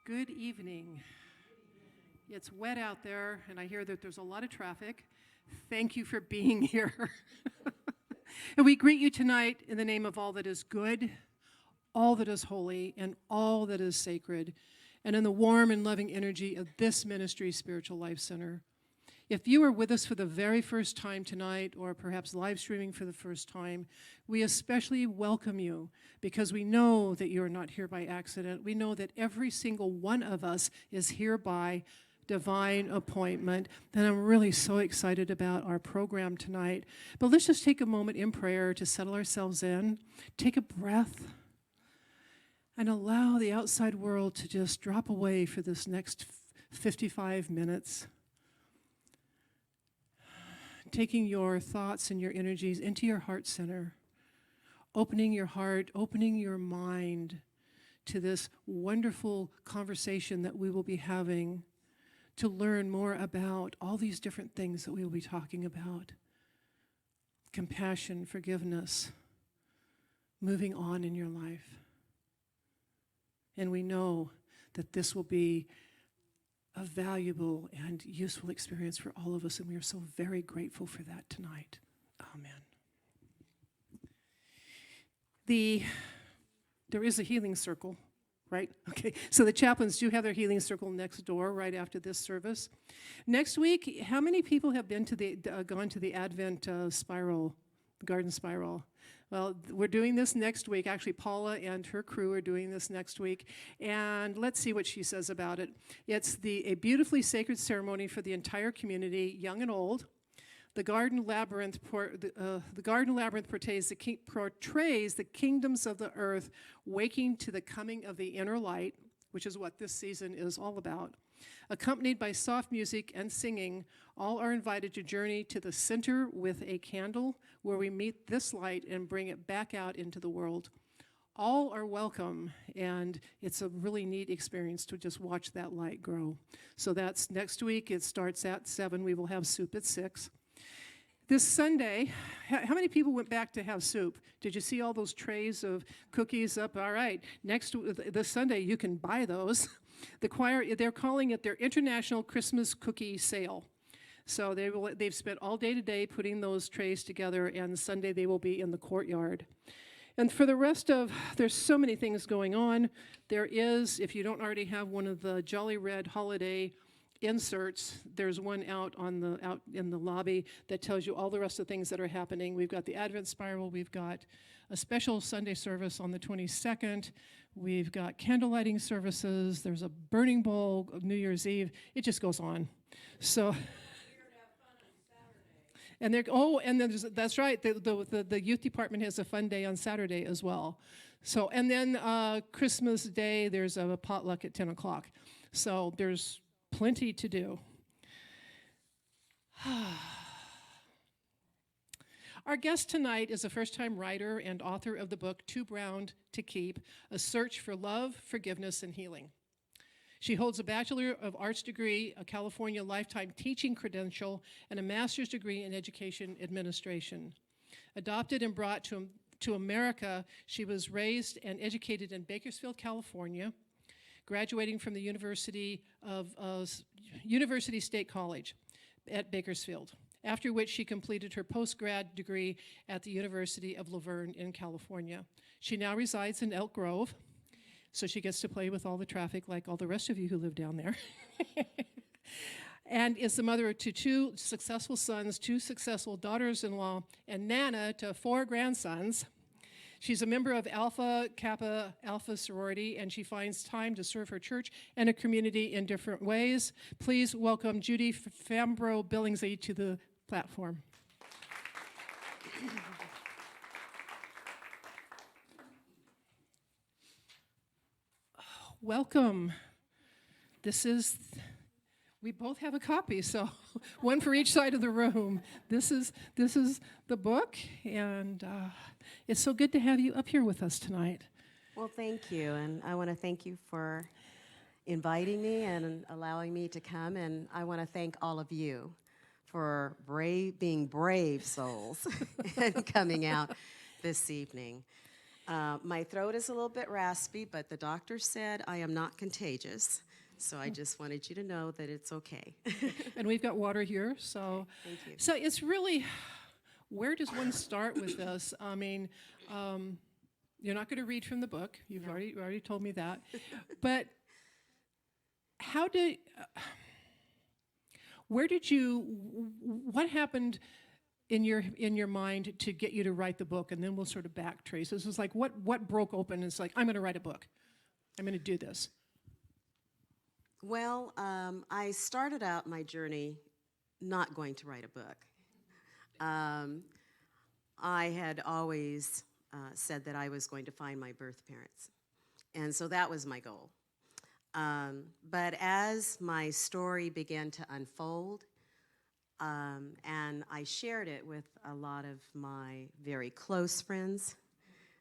Good evening. It's wet out there, and I hear that there's a lot of traffic. Thank you for being here. And we greet you tonight in the name of all that is good, all that is holy, and all that is sacred, and in the warm and loving energy of this ministry, Spiritual Life Center. If you are with us for the very first time tonight, or perhaps live streaming for the first time, we especially welcome you because we know that you are not here by accident. We know that every single one of us is here by divine appointment, and I'm really so excited about our program tonight. But let's just take a moment in prayer to settle ourselves in, take a breath, and allow the outside world to just drop away for this next 55 minutes. Taking your thoughts and your energies into your heart center, opening your heart, opening your mind to this wonderful conversation that we will be having to learn more about all these different things that we will be talking about. Compassion, forgiveness, moving on in your life. And we know that this will be a valuable and useful experience for all of us, and we are so very grateful for that tonight. Amen. There is a healing circle, right? Okay, so the chaplains do have their healing circle next door right after this service. Next week, how many people have been to gone to the Advent spiral, garden spiral? Well, we're doing this next week. Actually, Paula and her crew are doing this next week. And let's see what she says about it. It's a beautifully sacred ceremony for the entire community, young and old. The garden labyrinth portrays the kingdoms of the earth waking to the coming of the inner light, which is what this season is all about. Accompanied by soft music and singing, all are invited to journey to the center with a candle where we meet this light and bring it back out into the world. All are welcome, and it's a really neat experience to just watch that light grow. So that's next week. It starts at 7. We will have soup at 6. This Sunday, how many people went back to have soup? Did you see all those trays of cookies up? All right, this Sunday you can buy those. The choir, they're calling it their International Christmas Cookie Sale. So they've spent all day today putting those trays together, and Sunday they will be in the courtyard. And for the rest of, there's so many things going on. There is, if you don't already have one of the Jolly Red holiday inserts, there's one out in the lobby that tells you all the rest of the things that are happening. We've got the Advent Spiral, we've got a special Sunday service on the 22nd, we've got candle lighting services, there's a burning bowl of New Year's Eve. It just goes on. So, and that's right. The youth department has a fun day on Saturday as well. So, and then Christmas Day, there's a potluck at 10 o'clock. So there's plenty to do. Our guest tonight is a first-time writer and author of the book Too Brown to Keep: A Search for Love, Forgiveness, and Healing. She holds a Bachelor of Arts degree, a California lifetime teaching credential, and a master's degree in education administration. Adopted and brought to America, she was raised and educated in Bakersfield, California, graduating from the University State College at Bakersfield, after which she completed her post-grad degree at the University of Laverne in California. She now resides in Elk Grove, so she gets to play with all the traffic like all the rest of you who live down there. And is the mother to 2 successful sons, 2 successful daughters-in-law, and Nana to 4 grandsons. She's a member of Alpha Kappa Alpha sorority, and she finds time to serve her church and her community in different ways. Please welcome Judy Fambrough-Billingsley to the platform. Welcome. We both have a copy, so one for each side of the room. This is the book, and it's so good to have you up here with us tonight. Well, thank you, and I want to thank you for inviting me and allowing me to come, and I want to thank all of you for being brave souls and coming out this evening. My throat is a little bit raspy, but the doctor said I am not contagious. So I just wanted you to know that it's okay. And we've got water here, so. Thank you. So it's really, where does one start with this? I mean, you're not going to read from the book. You've already told me that. But what happened in your mind to get you to write the book? And then we'll sort of backtrace. This is like, what broke open? It's like, I'm going to write a book. I'm going to do this. Well, I started out my journey not going to write a book. I had always said that I was going to find my birth parents, and so that was my goal. But as my story began to unfold, and I shared it with a lot of my very close friends,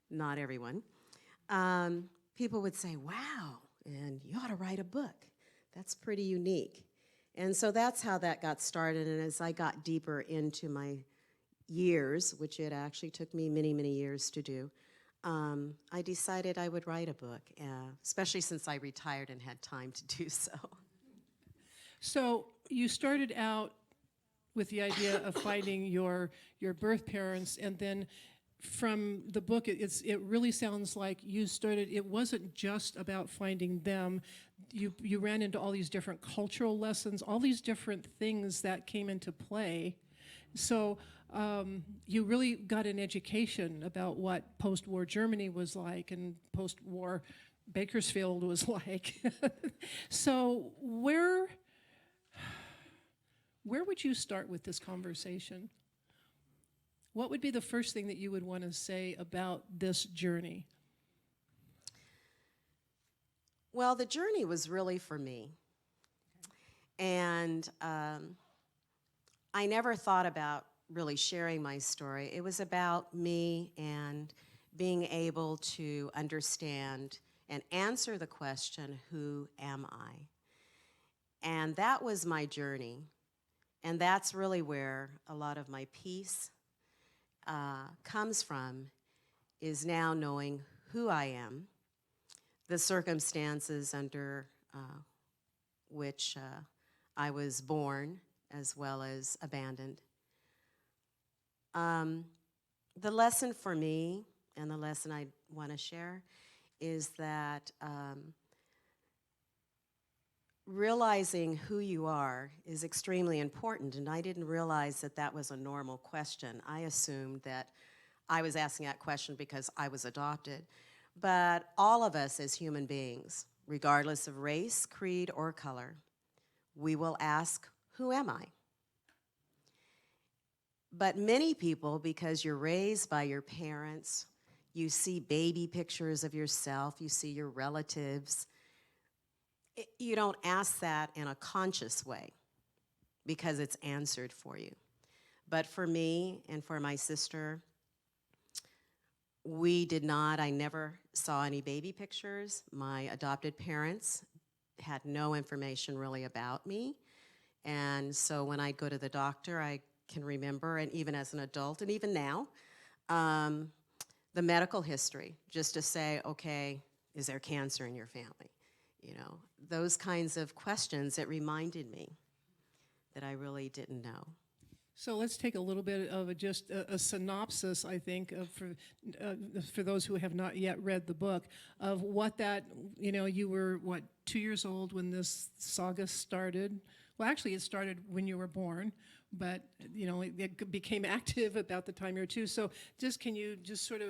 not everyone, people would say, wow, and you ought to write a book. That's pretty unique. And so that's how that got started. And as I got deeper into my years, which it actually took me many, many years to do, I decided I would write a book, especially since I retired and had time to do so. So you started out with the idea of finding your birth parents, and then from the book, it really sounds like you started, it wasn't just about finding them. You ran into all these different cultural lessons, all these different things that came into play. So you really got an education about what post-war Germany was like and post-war Bakersfield was like. So where would you start with this conversation? What would be the first thing that you would want to say about this journey? Well, the journey was really for me. And I never thought about really sharing my story. It was about me and being able to understand and answer the question, who am I? And that was my journey. And that's really where a lot of my peace comes from, is now knowing who I am, the circumstances under which I was born, as well as abandoned. The lesson for me, and the lesson I want to share, is that realizing who you are is extremely important, and I didn't realize that that was a normal question. I assumed that I was asking that question because I was adopted. But all of us as human beings, regardless of race, creed, or color, we will ask, who am I? But many people, because you're raised by your parents, you see baby pictures of yourself, you see your relatives, you don't ask that in a conscious way because it's answered for you. But for me and for my sister, we did not. I never saw any baby pictures. My adopted parents had no information really about me. And so when I go to the doctor, I can remember, and even as an adult, and even now, the medical history, just to say, okay, is there cancer in your family? You know, those kinds of questions, it reminded me that I really didn't know. So let's take a little bit of just a synopsis, I think, for those who have not yet read the book, of what that, you were, 2 years old when this saga started? Well, actually, it started when you were born, but, it became active about the time you were 2. So can you just sort of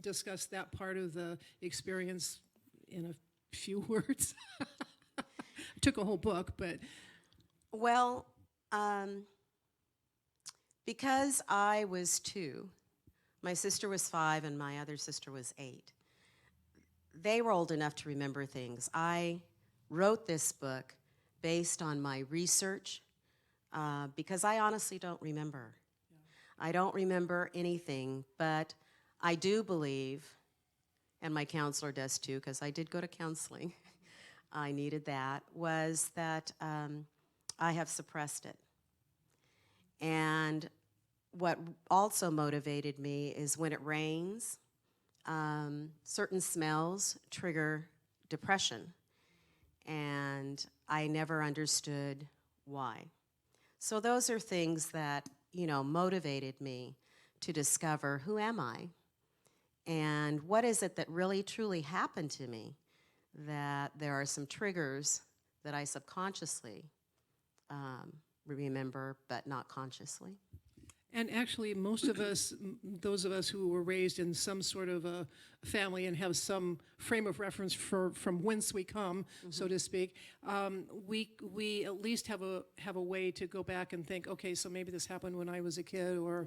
discuss that part of the experience in a few words? I took a whole book, but... Well, because I was 2, my sister was 5, and my other sister was 8. They were old enough to remember things. I wrote this book based on my research because I honestly don't remember. Yeah. I don't remember anything, but I do believe, and my counselor does too, because I did go to counseling, I needed that, was that I have suppressed it. And what also motivated me is when it rains, certain smells trigger depression, and I never understood why. So those are things that, motivated me to discover who am I and what is it that really truly happened to me, that there are some triggers that I subconsciously remember but not consciously. And actually, most of us, those of us who were raised in some sort of a family and have some frame of reference from whence we come, so to speak, we at least have a way to go back and think, okay, so maybe this happened when I was a kid, or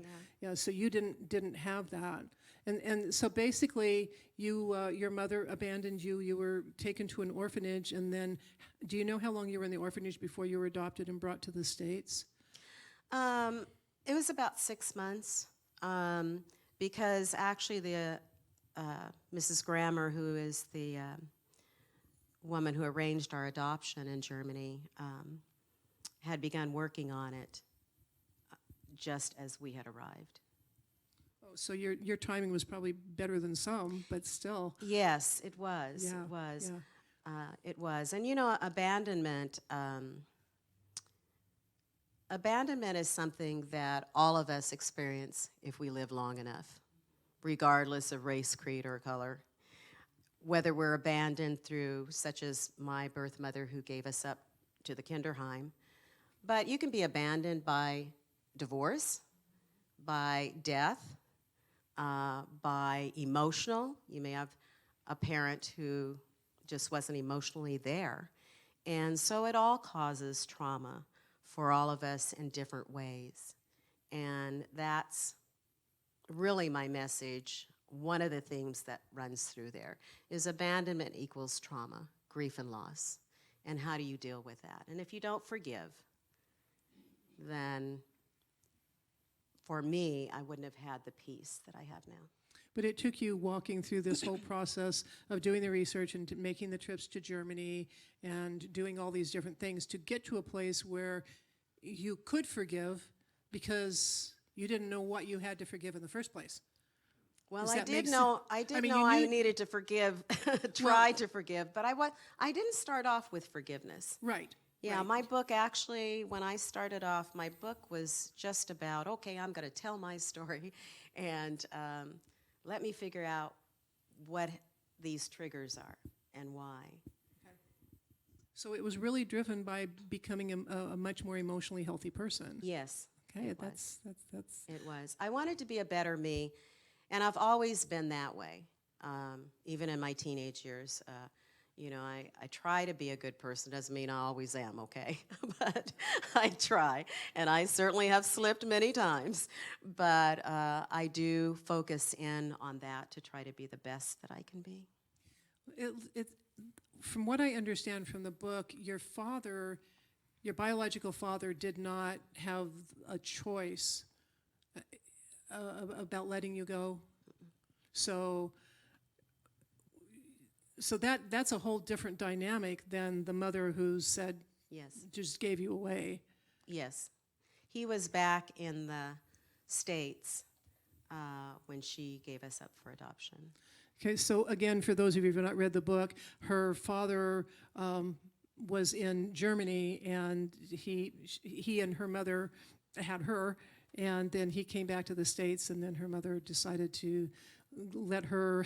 so you didn't have that, and so basically, your mother abandoned you. You were taken to an orphanage, and then, do you know how long you were in the orphanage before you were adopted and brought to the States? It was about 6 months, because actually the Mrs. Grammer, who is the woman who arranged our adoption in Germany, had begun working on it just as we had arrived. Oh, so your timing was probably better than some, but still. Yes, it was. Yeah, It was. yeah. It was. And abandonment. Abandonment is something that all of us experience if we live long enough, regardless of race, creed, or color. Whether we're abandoned through, such as my birth mother who gave us up to the kinderheim, but you can be abandoned by divorce, by death, by emotional. You may have a parent who just wasn't emotionally there. And so it all causes trauma for all of us in different ways. And that's really my message. One of the themes that runs through there is abandonment equals trauma, grief and loss. And how do you deal with that? And if you don't forgive, then for me, I wouldn't have had the peace that I have now. But it took you walking through this whole process of doing the research and making the trips to Germany and doing all these different things to get to a place where you could forgive because you didn't know what you had to forgive in the first place. Well, Does I that did make know. I sense? did mean, know I you knew- needed to forgive, try to forgive, but I didn't start off with forgiveness. Right. Yeah, right. my book actually, when I started off, my book was just about, okay, I'm going to tell my story, and let me figure out what these triggers are and why. So it was really driven by becoming a much more emotionally healthy person. Yes. Okay, it that's. It was. I wanted to be a better me, and I've always been that way, even in my teenage years. I try to be a good person. Doesn't mean I always am, okay? But I try, and I certainly have slipped many times. But I do focus in on that to try to be the best that I can be. From what I understand from the book, your biological father, did not have a choice about letting you go. So that's a whole different dynamic than the mother who said, Yes. just gave you away. Yes. He was back in the States when she gave us up for adoption. Okay, so again, for those of you who have not read the book, her father was in Germany, and he and her mother had her, and then he came back to the States, and then her mother decided to let her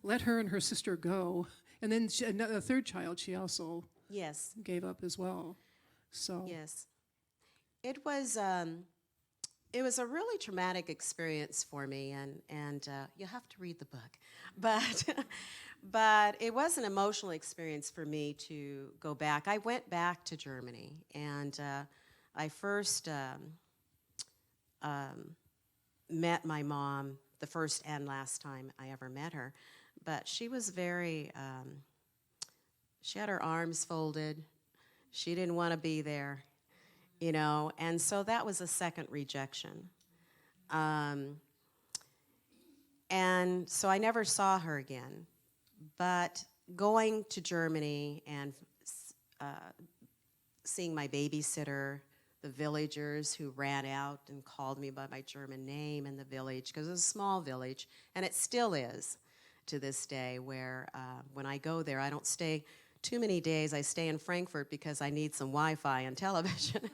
and her sister go, and then a third child she also Yes. gave up as well. So Yes. It was a really traumatic experience for me, and you have to read the book. But it was an emotional experience for me to go back. I went back to Germany, and I first met my mom the first and last time I ever met her. But she was very, she had her arms folded. She didn't want to be there, and so that was a second rejection. And so I never saw her again. But going to Germany and seeing my babysitter, the villagers who ran out and called me by my German name in the village, because it was a small village, and it still is. to this day, where when I go there, I don't stay too many days. I stay in Frankfurt because I need some Wi-Fi and television.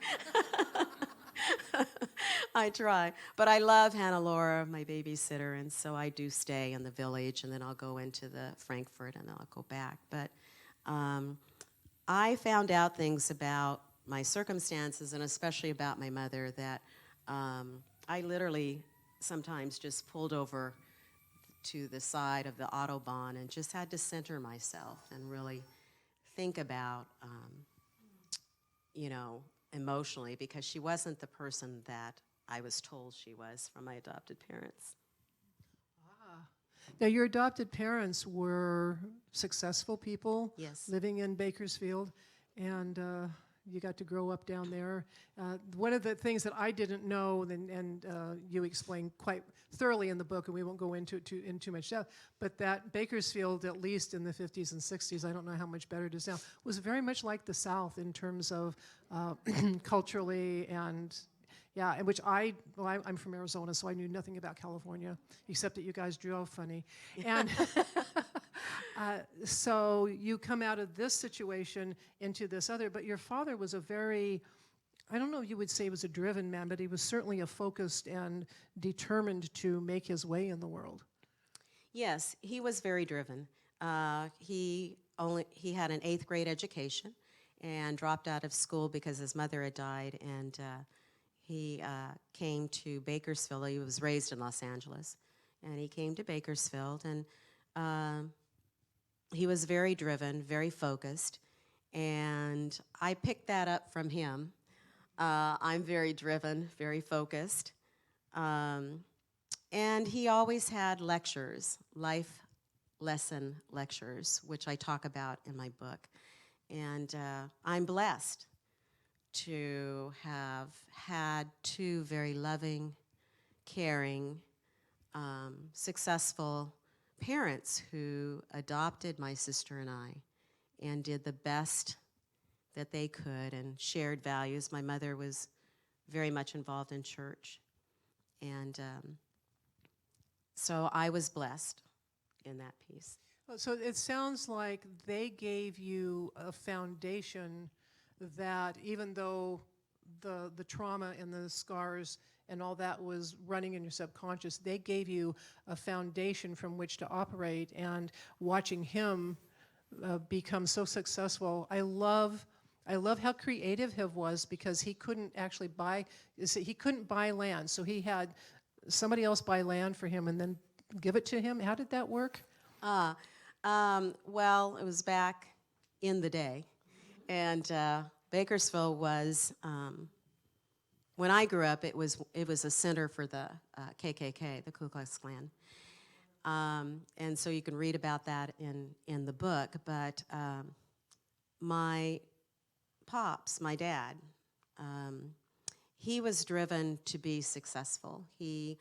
I try. But I love Hannah-Laura, my babysitter, and so I do stay in the village, and then I'll go into the Frankfurt, and then I'll go back. But I found out things about my circumstances, and especially about my mother, that I literally sometimes just pulled over to the side of the Autobahn and just had to center myself and really think about, emotionally, because she wasn't the person that I was told she was from my adopted parents. Now, your adopted parents were successful people. Yes. Living in Bakersfield, and you got to grow up down there. One of the things that I didn't know, and you explain quite thoroughly in the book, and we won't go into it in too much depth, but that Bakersfield, at least in the 50s and 60s, I don't know how much better it is now, was very much like the South in terms of culturally and yeah, and which I'm from Arizona, so I knew nothing about California, except that you guys drove funny. And so you come out of this situation into this other, but your father was a very, I don't know if you would say he was a driven man, but he was certainly a focused and determined to make his way in the world. Yes, he was very driven. He had an 8th grade education and dropped out of school because his mother had died, and he came to Bakersfield. He was raised in Los Angeles, and he came to Bakersfield, and he was very driven, very focused, and I picked that up from him. I'm very driven, very focused, and he always had lectures, life lesson lectures, which I talk about in my book, and I'm blessed to have had 2 very loving, caring, successful parents who adopted my sister and I and did the best that they could and shared values. My mother was very much involved in church, and so I was blessed in that piece. So it sounds like they gave you a foundation that even though the trauma and the scars and all that was running in your subconscious, they gave you a foundation from which to operate, and watching him become so successful. I love how creative he was, because he couldn't actually buy land, so he had somebody else buy land for him and then give it to him. How did that work? Well, it was back in the day, and Bakersfield was, when I grew up, it was a center for the KKK, the Ku Klux Klan, and so you can read about that in the book. But my pops, my dad, he was driven to be successful. He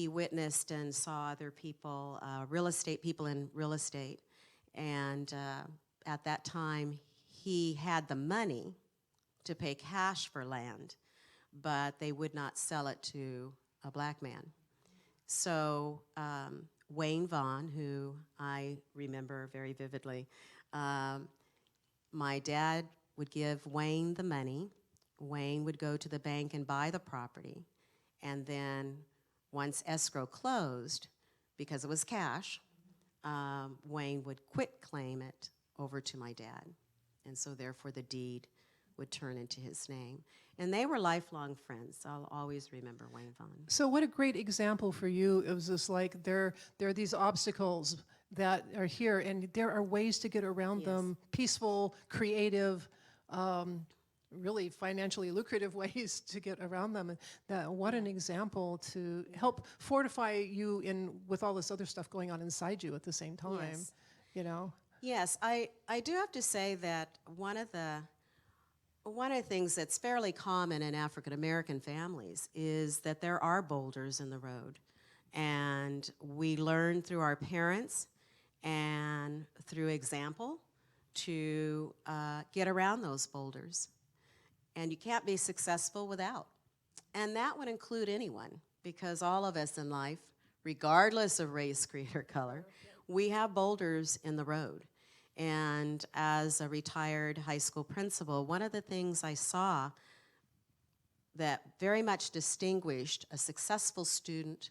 witnessed and saw other people, people in real estate, and at that time he had the money to pay cash for land, but they would not sell it to a black man. So Wayne Vaughn, who I remember very vividly, my dad would give Wayne the money. Wayne would go to the bank and buy the property, and then once escrow closed, because it was cash, Wayne would quit claim it over to my dad, and so therefore the deed would turn into his name. And they were lifelong friends. I'll always remember Wayne Vaughn. So what a great example for you. It was just like there are these obstacles that are here, and there are ways to get around them, peaceful, creative, really financially lucrative ways to get around them. And what an example to help fortify you with all this other stuff going on inside you at the same time. Yes. You know? Yes, I do have to say that one of the things that's fairly common in African American families is that there are boulders in the road, and we learn through our parents and through example to get around those boulders. And you can't be successful without. And that would include anyone, because all of us in life regardless of race, creed, or color, we have boulders in the road. And as a retired high school principal, one of the things I saw that very much distinguished a successful student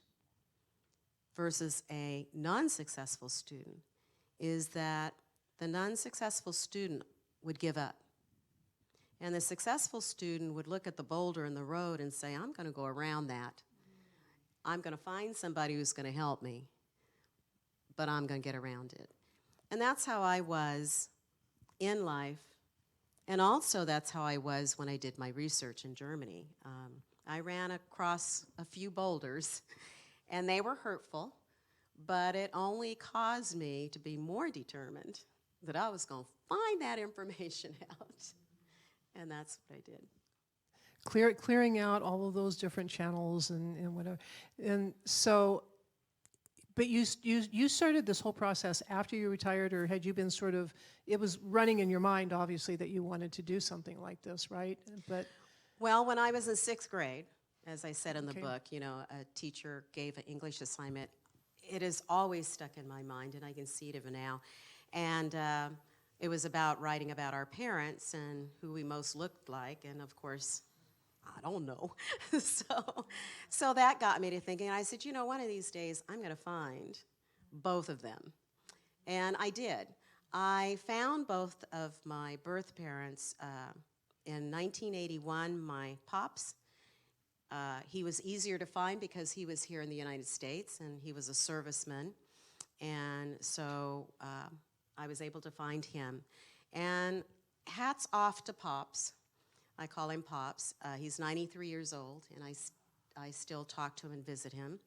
versus a non-successful student is that the non-successful student would give up. And the successful student would look at the boulder in the road and say, I'm going to go around that. I'm going to find somebody who's going to help me, but I'm going to get around it. And that's how I was in life. And also that's how I was when I did my research in Germany. I ran across a few boulders, and they were hurtful, but it only caused me to be more determined that I was going to find that information out. And that's what I did. Clearing out all of those different channels and whatever. And so, but you started this whole process after you retired, or had you been sort of, it was running in your mind, obviously, that you wanted to do something like this, right? But well, when I was in 6th grade, as I said in the Okay. book, you know, a teacher gave an English assignment. It is always stuck in my mind, and I can see it even now. And it was about writing about our parents and who we most looked like, and of course, I don't know. so that got me to thinking. I said, you know, one of these days I'm going to find both of them. And I did. I found both of my birth parents in 1981, my pops. He was easier to find because he was here in the United States and he was a serviceman. And so I was able to find him. And hats off to Pops. I call him Pops. He's 93 years old, and I still talk to him and visit him.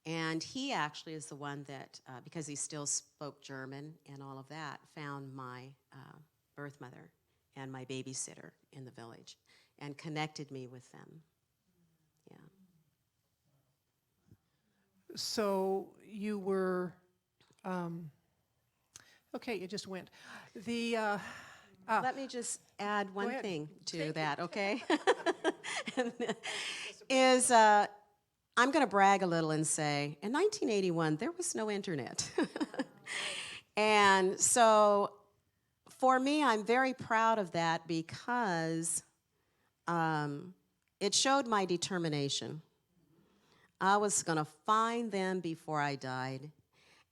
And he actually is the one that, because he still spoke German and all of that, found my birth mother and my babysitter in the village and connected me with them. Yeah. so you were, okay, it just went. Let me just add one ahead. thing to that, okay? I'm going to brag a little and say, in 1981, there was no internet. And so for me, I'm very proud of that because it showed my determination. I was going to find them before I died.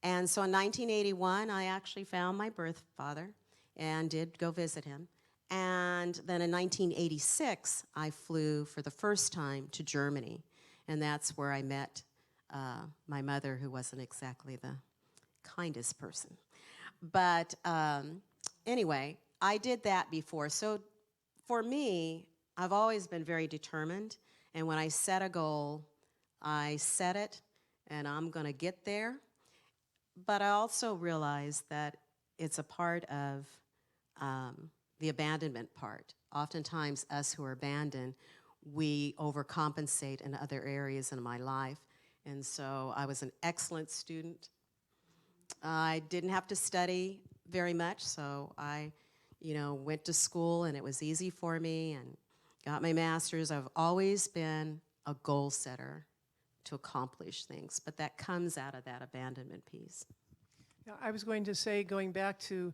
And so in 1981, I actually found my birth father and did go visit him. And then in 1986, I flew for the first time to Germany. And that's where I met my mother, who wasn't exactly the kindest person. But anyway, I did that before. So for me, I've always been very determined. And when I set a goal, I set it, and I'm going to get there. But I also realize that it's a part of the abandonment part. Oftentimes, us who are abandoned, we overcompensate in other areas in my life. And so I was an excellent student. I didn't have to study very much, so I, went to school, and it was easy for me, and got my master's. I've always been a goal setter to accomplish things, but that comes out of that abandonment piece. Yeah, I was going to say, going back to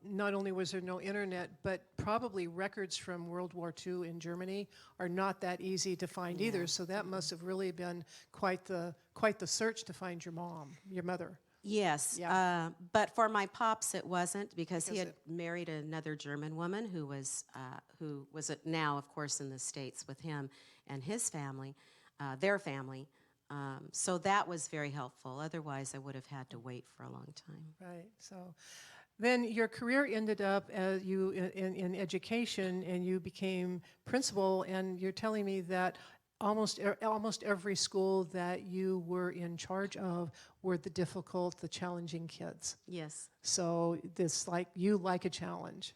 not only was there no internet, but probably records from World War II in Germany are not that easy to find either. So that must have really been quite the search to find your mother. Yes, Yeah. but for my pops, it wasn't, because he had married another German woman who was now, of course, in the States with him and his family, their family. So that was very helpful. Otherwise, I would have had to wait for a long time. Right. So then your career ended up as you in education, and you became principal. And you're telling me that almost every school that you were in charge of were the difficult, the challenging kids. Yes. So this you like a challenge.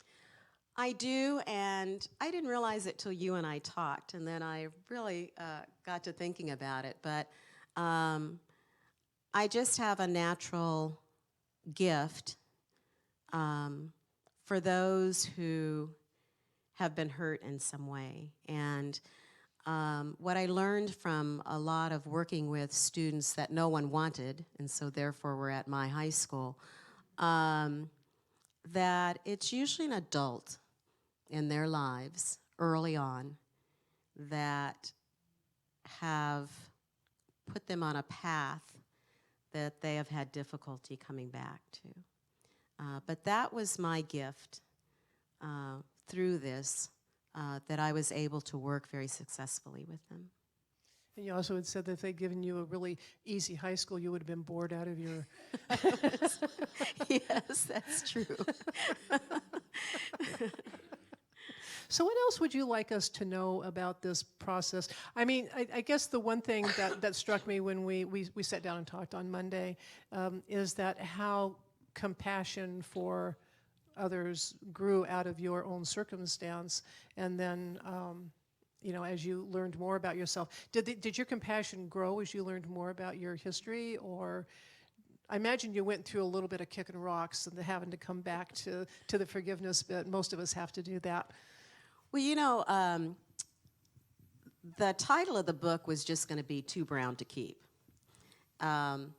I do, and I didn't realize it till you and I talked, and then I really got to thinking about it. But I just have a natural gift for those who have been hurt in some way. And What I learned from a lot of working with students that no one wanted, and so therefore were at my high school, that it's usually an adult in their lives early on that have put them on a path that they have had difficulty coming back to. But that was my gift through this, that I was able to work very successfully with them. And you also had said that if they'd given you a really easy high school, you would have been bored out of your... Yes, that's true. So what else would you like us to know about this process? I mean, I guess the one thing that struck me when we sat down and talked on Monday is that how compassion for others grew out of your own circumstance, and then, you know, as you learned more about yourself. Did your compassion grow as you learned more about your history, or... I imagine you went through a little bit of kicking rocks and having to come back to the forgiveness bit. Most of us have to do that. Well, you know, the title of the book was just going to be Too Brown to Keep. And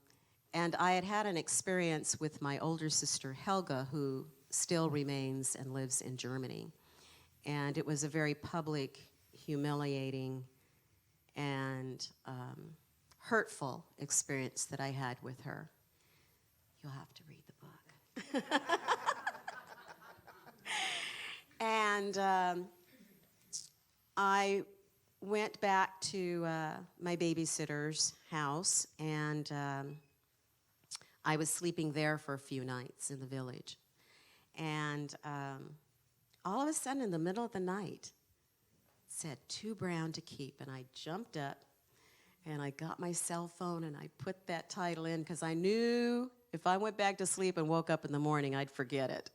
I had had an experience with my older sister, Helga, who still remains and lives in Germany. And it was a very public, humiliating, and hurtful experience that I had with her. You'll have to read the book. And I went back to my babysitter's house, and I was sleeping there for a few nights in the village. And all of a sudden, in the middle of the night, it said, "Too brown to keep." And I jumped up, and I got my cell phone, and I put that title in, because I knew if I went back to sleep and woke up in the morning, I'd forget it.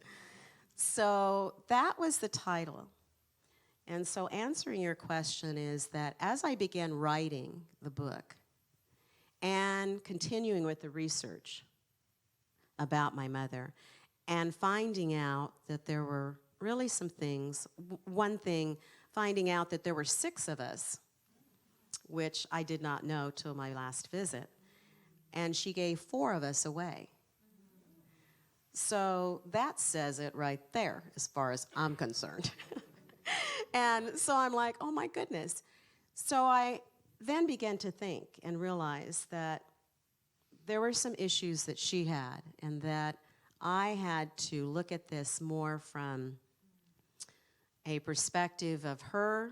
So that was the title. And so answering your question is that as I began writing the book and continuing with the research about my mother and finding out that there were really some things, one thing, finding out that there were 6 of us, which I did not know till my last visit, and she gave 4 of us away. So that says it right there as far as I'm concerned. And so I'm like, oh my goodness. So I then began to think and realize that there were some issues that she had, and that I had to look at this more from a perspective of her,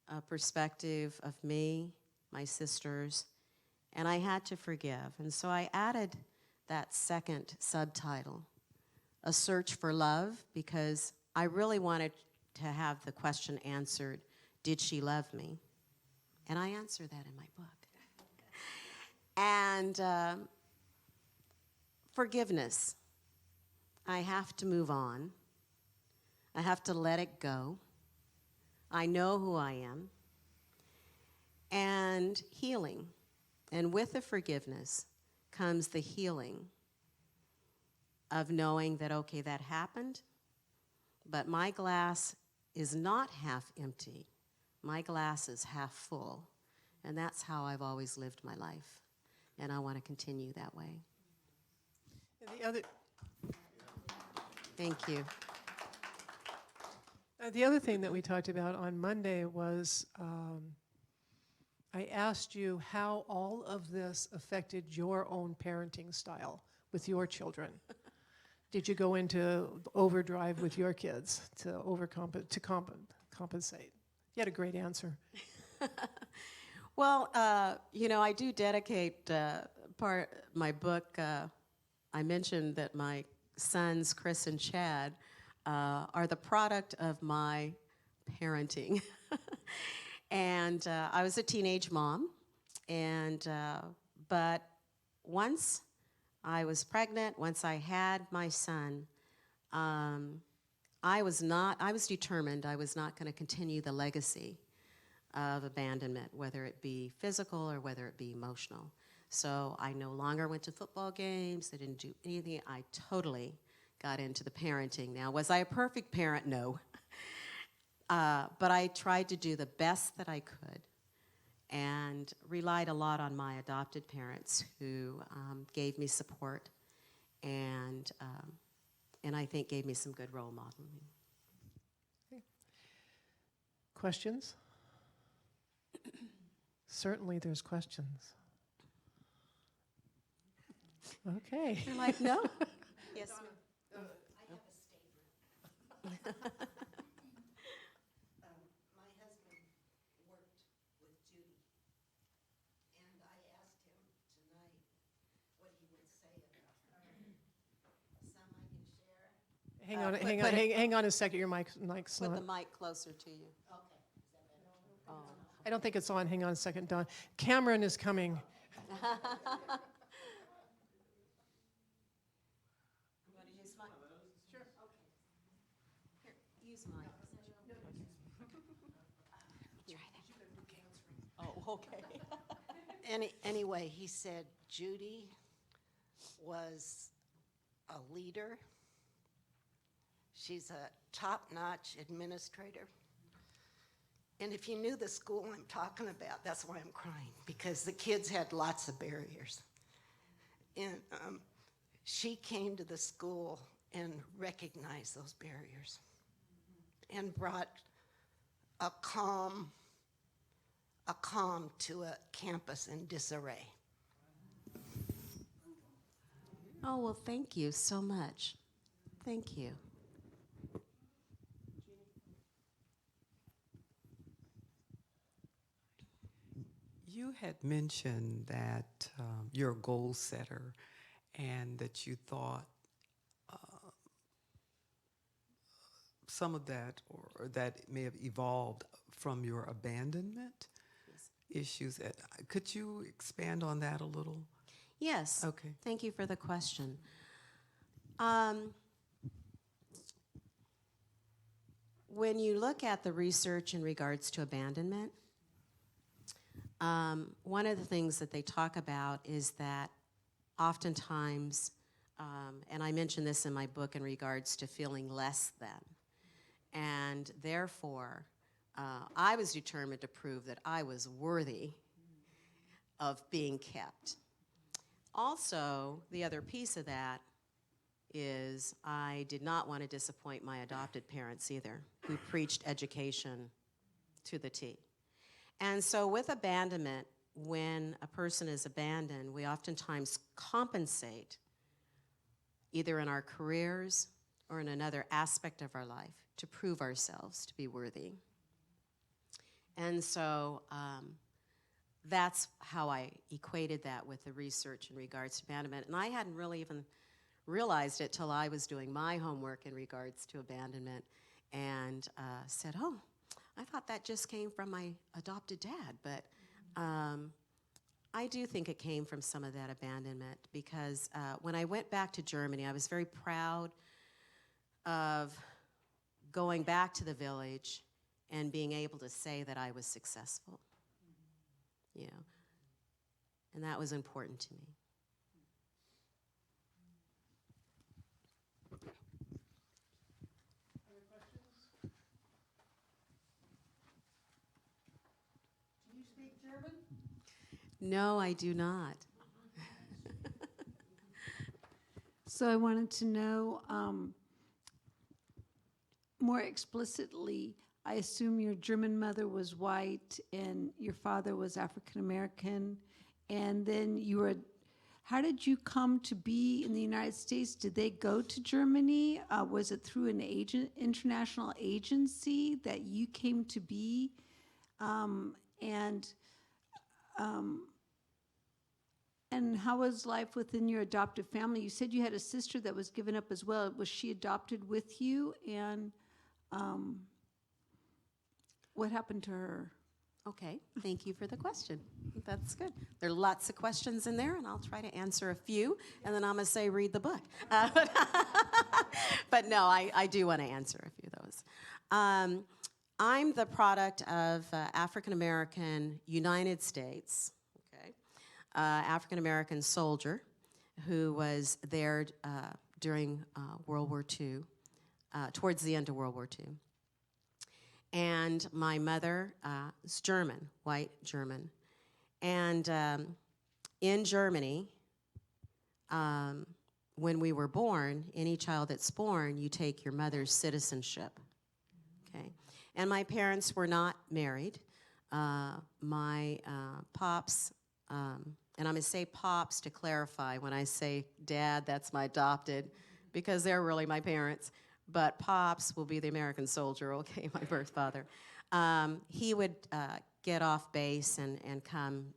a perspective of me, my sisters, and I had to forgive. And so I added that second subtitle, A Search for Love, because I really wanted to have the question answered, did she love me? And I answer that in my book. And forgiveness. I have to move on. I have to let it go. I know who I am. And healing. And with the forgiveness comes the healing of knowing that, okay, that happened, but my glass is not half empty. My glass is half full. And that's how I've always lived my life. And I want to continue that way. And the other... Thank you. The other thing that we talked about on Monday was I asked you how all of this affected your own parenting style with your children. Did you go into overdrive with your kids to compensate? You had a great answer. Well, you know, I do dedicate my book. I mentioned that my sons, Chris and Chad, are the product of my parenting. And I was a teenage mom, and but once I was pregnant, once I had my son, I was determined I was not going to continue the legacy of abandonment, whether it be physical or whether it be emotional. So I no longer went to football games. I didn't do anything. I totally got into the parenting. Now, was I a perfect parent? No. But I tried to do the best that I could and relied a lot on my adopted parents who gave me support and I think gave me some good role modeling. Questions? Certainly there's questions. Okay. You're like, no. Yes, ma'am. I have a statement. My husband worked with Judy, and I asked him tonight what he would say about her. Some I can share. Hang on a second. Your mic's Put not. the mic closer to you. Okay, is that better? Oh. I don't think it's on. Hang on a second, Don. Cameron is coming. You want to use mine? Sure. Okay. Here, use mine. Try that. Oh, okay. Anyway, he said Judy was a leader. She's a top-notch administrator. And if you knew the school I'm talking about, that's why I'm crying, because the kids had lots of barriers. And she came to the school and recognized those barriers and brought a calm to a campus in disarray. Oh, well, thank you so much. Thank you. You had mentioned that you're a goal setter and that you thought some of that or that may have evolved from your abandonment issues. Could you expand on that a little? Yes. Okay. Thank you for the question. When you look at the research in regards to abandonment, one of the things that they talk about is that oftentimes, and I mentioned this in my book in regards to feeling less than, and therefore, I was determined to prove that I was worthy of being kept. Also, the other piece of that is I did not want to disappoint my adopted parents either, who preached education to the T. And so with abandonment, when a person is abandoned, we oftentimes compensate either in our careers or in another aspect of our life to prove ourselves to be worthy. And so that's how I equated that with the research in regards to abandonment. And I hadn't really even realized it till I was doing my homework in regards to abandonment and said, oh, I thought that just came from my adopted dad. But I do think it came from some of that abandonment because when I went back to Germany, I was very proud of going back to the village and being able to say that I was successful, you know, and that was important to me. Other questions? Do you speak German? No, I do not. So I wanted to know more explicitly, I assume your German mother was white and your father was African American, and then how did you come to be in the United States? Did they go to Germany? Was it through an international agency that you came to be? And how was life within your adoptive family? You said you had a sister that was given up as well. Was she adopted with you? And what happened to her? Okay, thank you for the question. That's good. There are lots of questions in there, and I'll try to answer a few, and then I'm going to say read the book. But no, I do want to answer a few of those. I'm the product of African American United States, African American soldier who was there during World War II, towards the end of World War II. And my mother is German, white German. And in Germany, when we were born, any child that's born, you take your mother's citizenship. Okay, and my parents were not married. My pops, and I'm going to say pops to clarify. When I say dad, that's my adopted, because they're really my parents. But pops will be the American soldier, okay, my birth father. He would get off base and come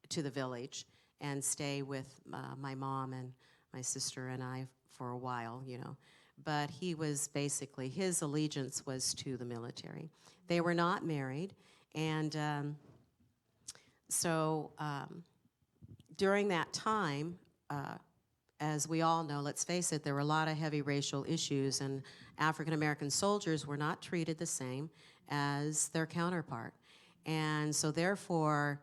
to the village and stay with my mom and my sister and I for a while, you know. But he was basically, his allegiance was to the military. They were not married, and so during that time, as we all know, let's face it, there were a lot of heavy racial issues, and African American soldiers were not treated the same as their counterpart. And so therefore,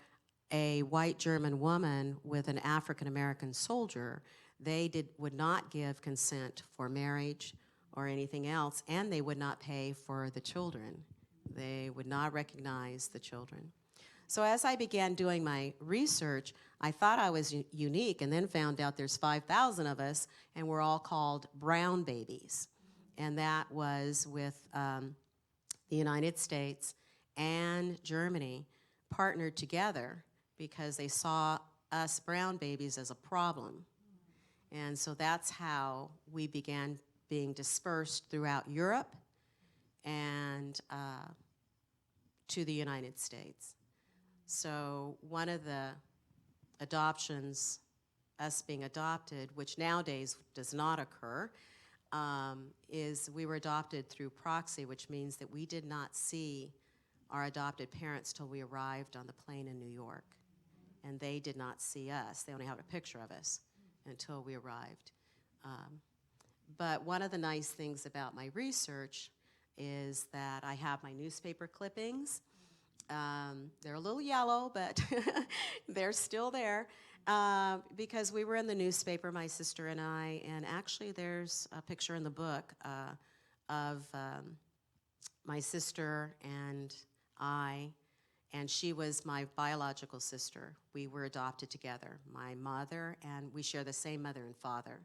a white German woman with an African American soldier, they would not give consent for marriage or anything else, and they would not pay for the children. They would not recognize the children. So as I began doing my research, I thought I was unique, and then found out there's 5,000 of us, and we're all called brown babies. And that was with the United States and Germany partnered together because they saw us brown babies as a problem. And so that's how we began being dispersed throughout Europe and to the United States. So one of the adoptions, us being adopted, which nowadays does not occur, is we were adopted through proxy, which means that we did not see our adopted parents till we arrived on the plane in New York. And they did not see us. They only have a picture of us until we arrived. But one of the nice things about my research is that I have my newspaper clippings. They're a little yellow, but they're still there because we were in the newspaper, my sister and I, and actually there's a picture in the book of my sister and I, and she was my biological sister. We were adopted together, my mother, and we share the same mother and father.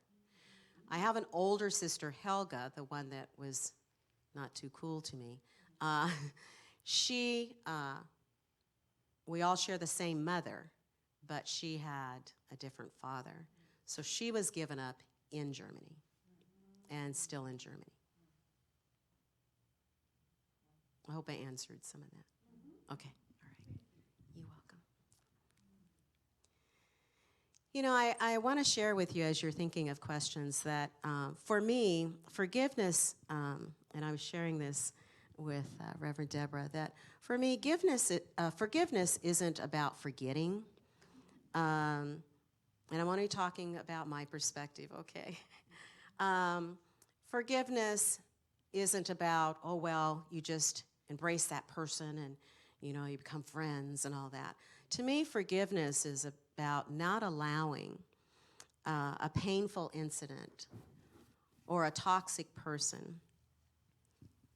I have an older sister, Helga, the one that was not too cool to me. We all share the same mother, but she had a different father. So she was given up in Germany and still in Germany. I hope I answered some of that. Okay, all right. You're welcome. You know, I want to share with you as you're thinking of questions that for me, forgiveness, and I was sharing this with Reverend Deborah, that for me, forgiveness isn't about forgetting. And I'm only talking about my perspective, okay? Forgiveness isn't about, oh, well, you just embrace that person and, you know, you become friends and all that. To me, forgiveness is about not allowing a painful incident or a toxic person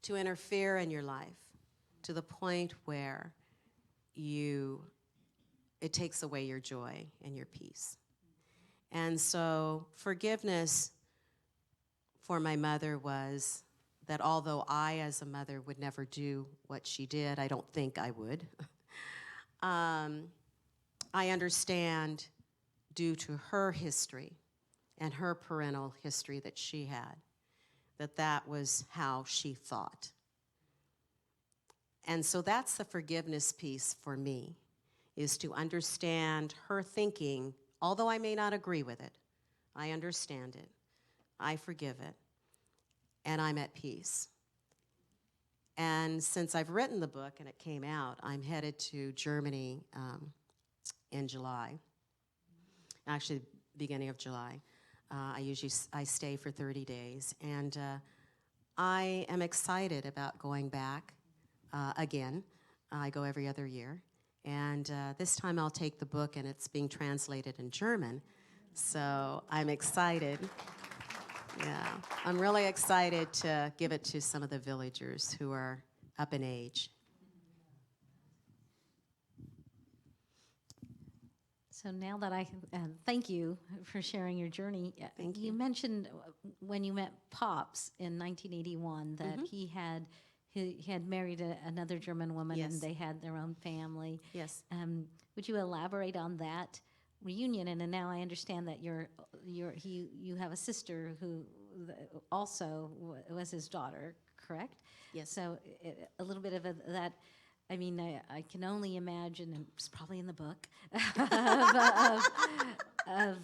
to interfere in your life to the point where it takes away your joy and your peace. And so forgiveness for my mother was that although I, as a mother, would never do what she did, I don't think I would, I understand due to her history and her parental history that she had, that was how she thought. And so that's the forgiveness piece for me, is to understand her thinking, although I may not agree with it. I understand it. I forgive it. And I'm at peace. And since I've written the book and it came out, I'm headed to Germany in July, actually beginning of July. I stay for 30 days, and I am excited about going back again. I go every other year, and this time I'll take the book, and it's being translated in German, so I'm excited. Yeah, I'm really excited to give it to some of the villagers who are up in age. So now that I thank you for sharing your journey. Thank You you. mentioned when you met Pops in 1981 that he had married another German woman Yes. and they had their own family. Yes. Would you elaborate on that reunion? And now I understand that you have a sister who also was his daughter, correct? Yes. So a little bit of that. I mean, I can only imagine, and it's probably in the book, of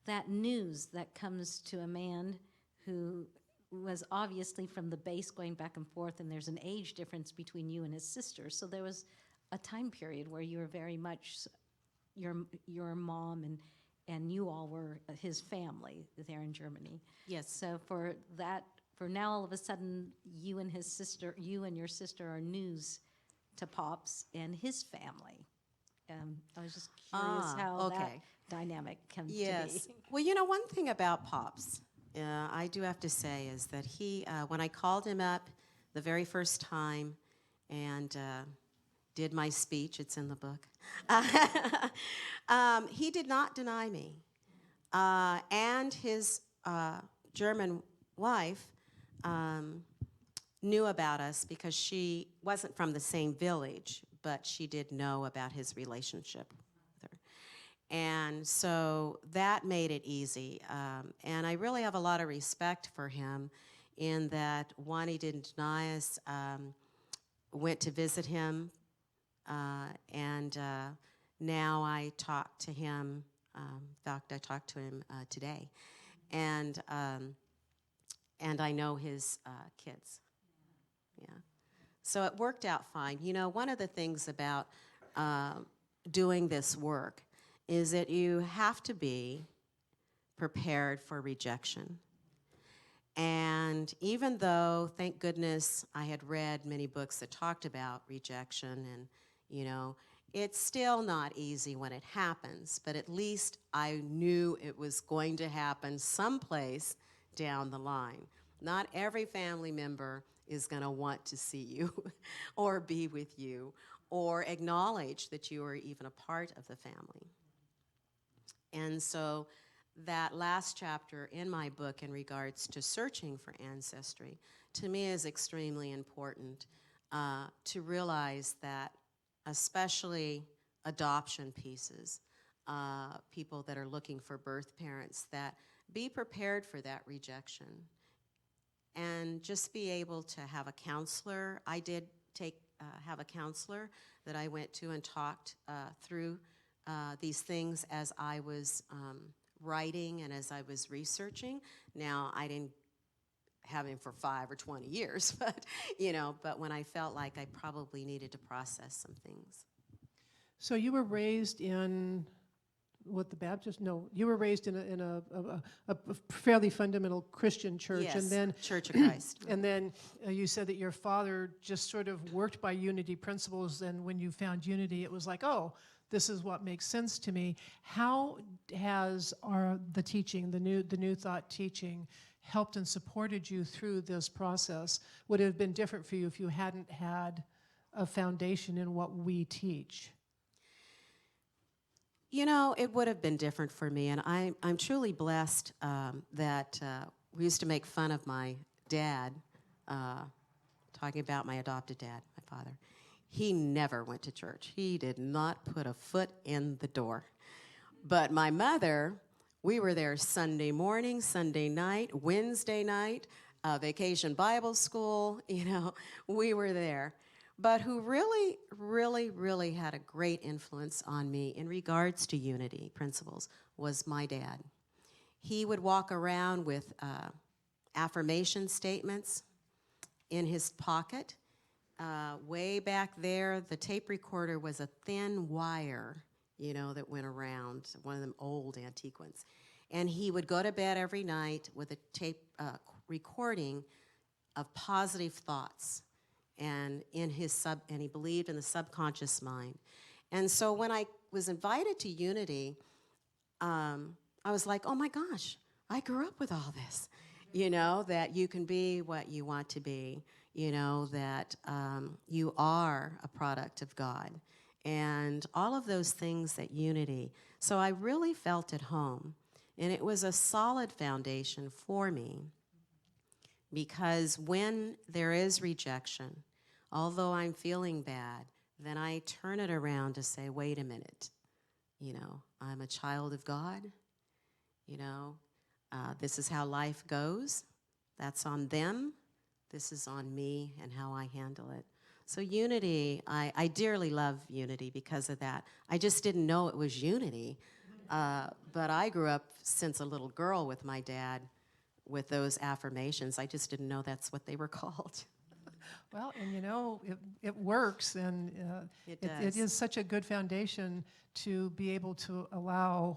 that news that comes to a man who was obviously from the base going back and forth, and there's an age difference between you and his sister. So there was a time period where you were very much your mom and you all were his family there in Germany. Yes. So for now, all of a sudden, you and your sister are news to Pops and his family. I was just curious how that okay. dynamic comes Yes. to be. Well, one thing about Pops, I do have to say, is that he, when I called him up the very first time and did my speech, it's in the book, he did not deny me. And his German wife knew about us because she wasn't from the same village, but she did know about his relationship with her. And so that made it easy. And I really have a lot of respect for him in that, one, he didn't deny us, went to visit him, and now I talk to him. In fact, I talked to him today. And I know his kids. Yeah. So it worked out fine. One of the things about doing this work is that you have to be prepared for rejection. And even though, thank goodness, I had read many books that talked about rejection, and, it's still not easy when it happens, but at least I knew it was going to happen someplace down the line. Not every family member is going to want to see you or be with you or acknowledge that you are even a part of the family. And so that last chapter in my book in regards to searching for ancestry, to me is extremely important to realize that, especially adoption pieces, people that are looking for birth parents, that be prepared for that rejection. And just be able to have a counselor. I did have a counselor that I went to and talked through these things as I was writing and as I was researching. Now, I didn't have him for 5 or 20 years, but when I felt like I probably needed to process some things. So you were raised in what, the Baptist? No, you were raised in a fairly fundamental Christian church, Yes, and then Church of Christ. and then you said that your father just sort of worked by unity principles, and when you found unity, it was like, oh, this is what makes sense to me. How has the teaching, the new thought teaching, helped and supported you through this process? Would it have been different for you if you hadn't had a foundation in what we teach? It would have been different for me, and I'm truly blessed that we used to make fun of my dad, talking about my adopted dad, my father. He never went to church. He did not put a foot in the door. But my mother, we were there Sunday morning, Sunday night, Wednesday night, vacation Bible school, we were there. But who really, really, really had a great influence on me in regards to unity principles was my dad. He would walk around with affirmation statements in his pocket. Way back there, the tape recorder was a thin wire, that went around, one of them old antique ones. And he would go to bed every night with a tape recording of positive thoughts. And and he believed in the subconscious mind. And so when I was invited to Unity, I was like, oh my gosh, I grew up with all this. That you can be what you want to be. you know, that you are a product of God, and all of those things, that unity. So I really felt at home, and it was a solid foundation for me, because when there is rejection, although I'm feeling bad, then I turn it around to say, wait a minute, you know, I'm a child of God, you know, this is how life goes. That's on them. This is on me and how I handle it. So unity, I dearly love unity because of that. I just didn't know it was unity. But I grew up since a little girl with my dad with those affirmations. I just didn't know that's what they were called. Well, and you know, it works, and It it does. is such a good foundation to be able to allow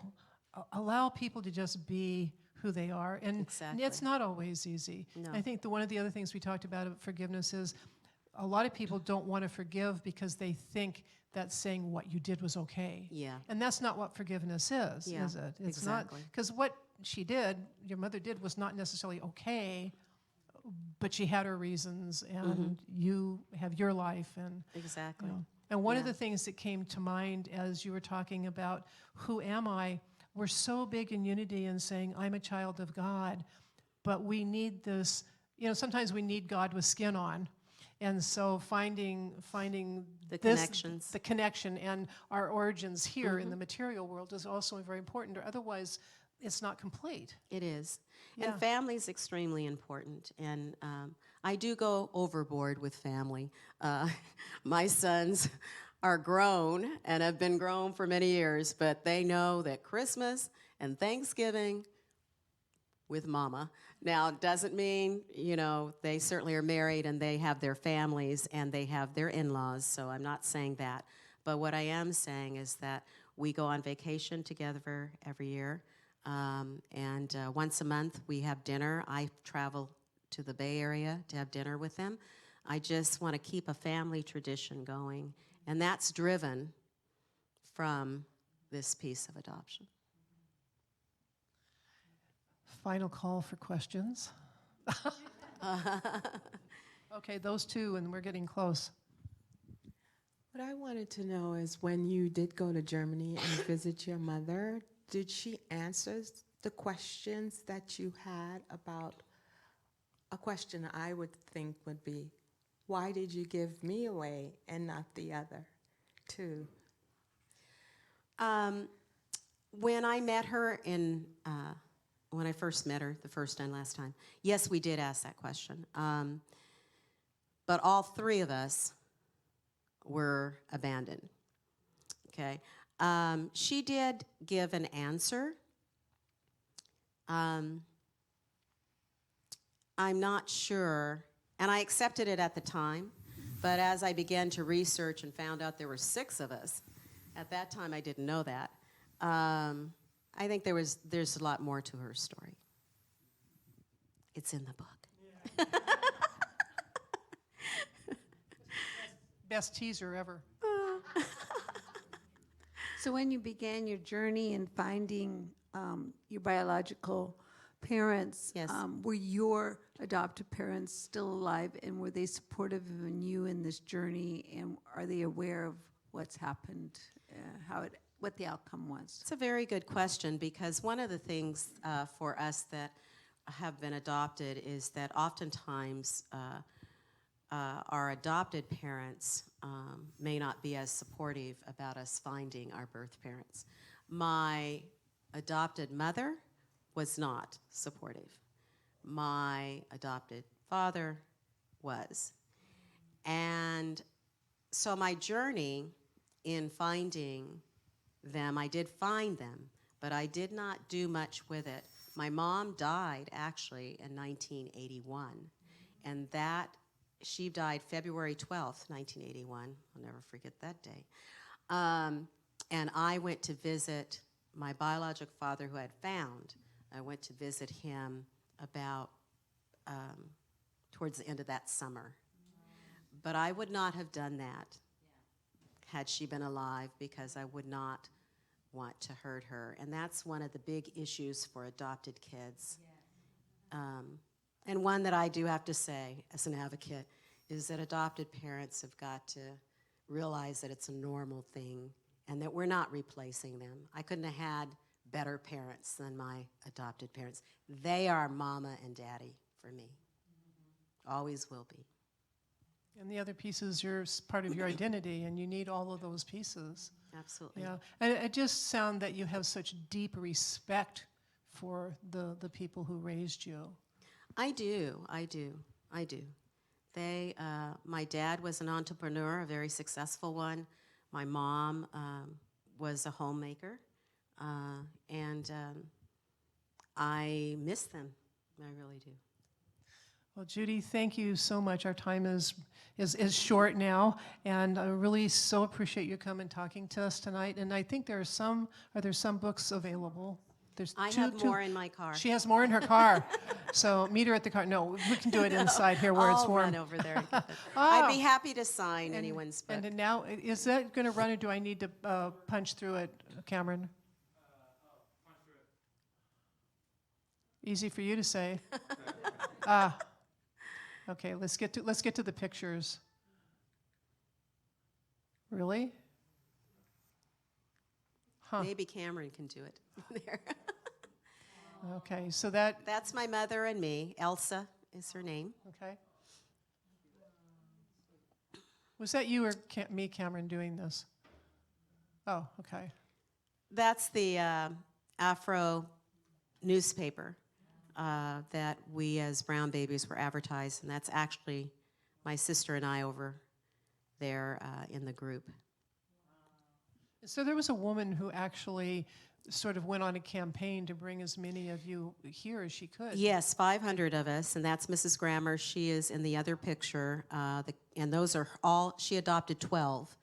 people to just be who they are. And Exactly. it's not always easy. No. I think one of the other things we talked about forgiveness is a lot of people don't want to forgive because they think that saying what you did was okay. Yeah. And that's not what forgiveness is, Yeah, is it? It's exactly. not, because what she did, your mother did, was not necessarily okay, but she had her reasons, and you have your life, and Exactly. you know. And one of Yeah. the things that came to mind as you were talking about who am I, we're so big in unity in saying I'm a child of God, but we need this, you know, sometimes we need God with skin on. And so finding The this, connections. the connection and our origins here in the material world is also very important, or otherwise it's not complete. It is. Yeah. And family is extremely important. And I do go overboard with family. My sons are grown and have been grown for many years, but they know that Christmas and Thanksgiving with mama. Now, it doesn't mean, you know, they certainly are married and they have their families and they have their in-laws, so I'm not saying that. But what I am saying is that we go on vacation together every year. And once a month we have dinner. I travel to the Bay Area to have dinner with them. I just want to keep a family tradition going, and that's driven from this piece of adoption. Final call for questions. Okay, those two, and we're getting close. What I wanted to know is when you did go to Germany and visit your mother, did she answer the questions that you had about a question I would think would be, why did you give me away and not the other two? When I met her when I first met her the first and last time, yes, we did ask that question. But all three of us were abandoned, okay? She did give an answer. I'm not sure, and I accepted it at the time, but as I began to research and found out there were 6 of us, at that time I didn't know that, I think there's a lot more to her story. It's in the book. Best teaser ever. So when you began your journey in finding your biological parents, Yes. were your adoptive parents still alive, and were they supportive of you in this journey, and are they aware of what's happened, what the outcome was? It's a very good question, because one of the things for us that have been adopted is that oftentimes our adopted parents may not be as supportive about us finding our birth parents. My adopted mother was not supportive. My adopted father was. And so my journey in finding them, I did find them, but I did not do much with it. My mom died actually in 1981, and she died February 12th, 1981. I'll never forget that day. And I went to visit my biologic father who I had found. I went to visit him about towards the end of that summer. But I would not have done that had she been alive, because I would not want to hurt her. And that's one of the big issues for adopted kids. And one that I do have to say, as an advocate, is that adopted parents have got to realize that it's a normal thing and that we're not replacing them. I couldn't have had better parents than my adopted parents. They are mama and daddy for me. Always will be. And the other pieces are part of your identity, and you need all of those pieces. Absolutely. Yeah, and it just sounds that you have such deep respect for the people who raised you. I do. My dad was an entrepreneur, a very successful one. My mom was a homemaker, and I miss them. I really do. Well, Judy, thank you so much. Our time is short now, and I really so appreciate you coming and talking to us tonight. And I think are there some books available? There's I two- have two- more in my car. She has more in her car. So meet her at the car. No, we can do it inside here where it's I'll warm. run over there and get them. Oh. I'd be happy to sign anyone's book. And then now, is that going to run, or do I need to punch through it, Cameron? Easy for you to say. Okay, let's get to the pictures. Really? Huh. Maybe Cameron can do it. There. Okay, so That's my mother and me. Elsa is her name. okay. Was that you or me, Cameron, doing this? Oh, okay. That's the Afro newspaper that we as brown babies were advertised, and that's actually my sister and I over there in the group. So there was a woman who actually sort of went on a campaign to bring as many of you here as she could. Yes, 500 of us, and that's Mrs. Grammer. She is in the other picture, and those are all, she adopted 12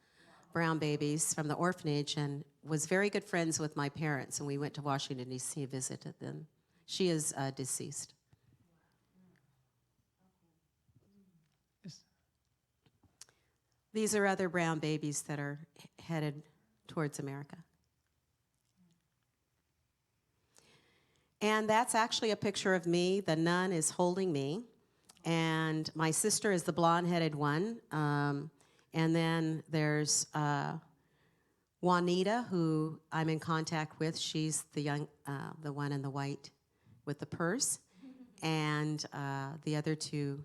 brown babies from the orphanage and was very good friends with my parents, and we went to Washington, D.C. and visited them. She is deceased. These are other brown babies that are headed towards America. And that's actually a picture of me. The nun is holding me, and my sister is the blonde-headed one. And then there's Juanita, who I'm in contact with. She's the one in the white with the purse, and the other two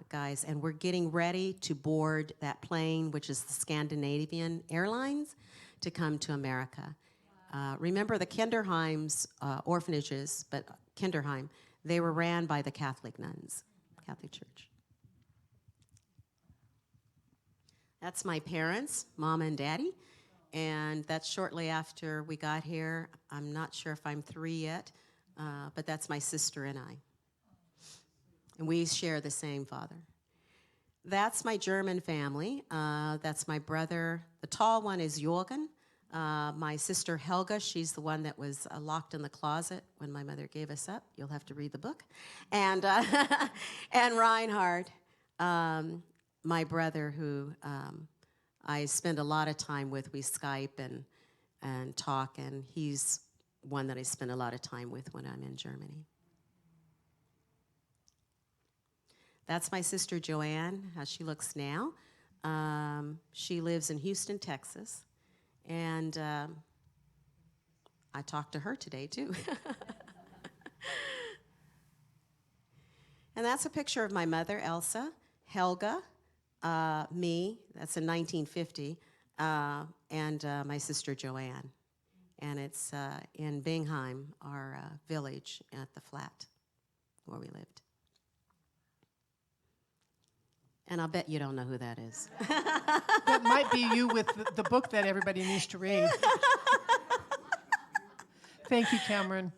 guys. And we're getting ready to board that plane, which is the Scandinavian Airlines, to come to America. Remember the kinderheims, orphanages, but kinderheim, they were ran by the Catholic nuns, Catholic Church. That's my parents, Mama and Daddy, and that's shortly after we got here. I'm not sure if I'm 3 yet, but that's my sister and I. And we share the same father. That's my German family. That's my brother. The tall one is Jorgen. My sister Helga, she's the one that was locked in the closet when my mother gave us up. You'll have to read the book. And and Reinhard, my brother, who I spend a lot of time with. We Skype and talk, and he's one that I spend a lot of time with when I'm in Germany. That's my sister Joanne, how she looks now. She lives in Houston, Texas. And I talked to her today, too. And that's a picture of my mother, Elsa, Helga, me, that's in 1950, and my sister Joanne. And it's in Bingheim, our village at the flat where we lived. And I'll bet you don't know who that is. That might be you with the book that everybody needs to read. Thank you, Cameron.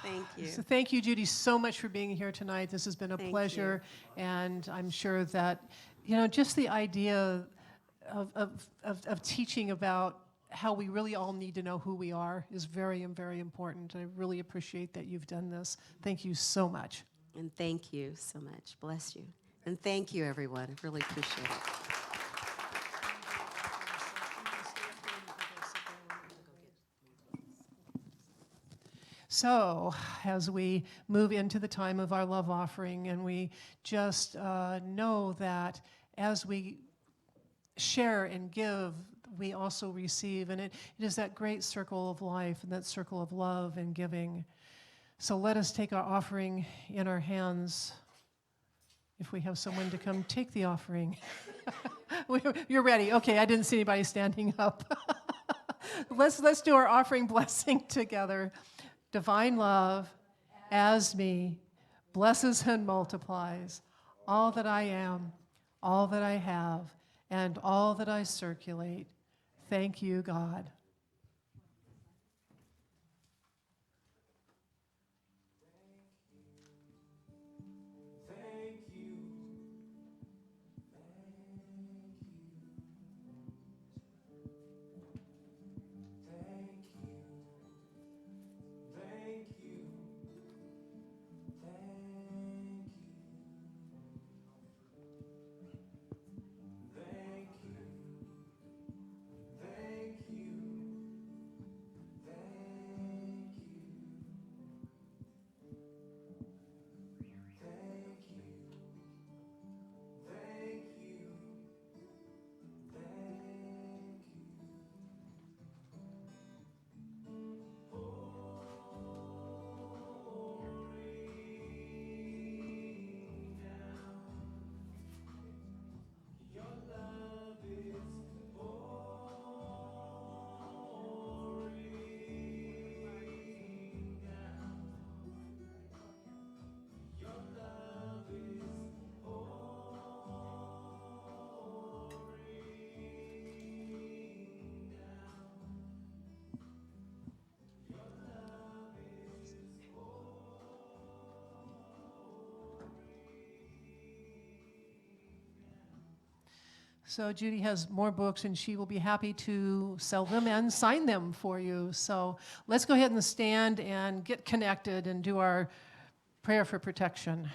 Thank you. So thank you, Judy, so much for being here tonight. This has been a Thank pleasure, and I'm sure that, just the idea of teaching about how we really all need to know who we are is very, very important. I really appreciate that you've done this. Thank you so much. And thank you so much. Bless you. And thank you, everyone. I really appreciate it. So, as we move into the time of our love offering, and we just know that as we share and give, we also receive, and it is that great circle of life and that circle of love and giving. So let us take our offering in our hands. If we have someone to come take the offering. You're ready. Okay, I didn't see anybody standing up. Let's do our offering blessing together. Divine love, as me, blesses and multiplies all that I am, all that I have, and all that I circulate. Thank you, God. So Judy has more books, and she will be happy to sell them and sign them for you. So let's go ahead and stand and get connected and do our prayer for protection.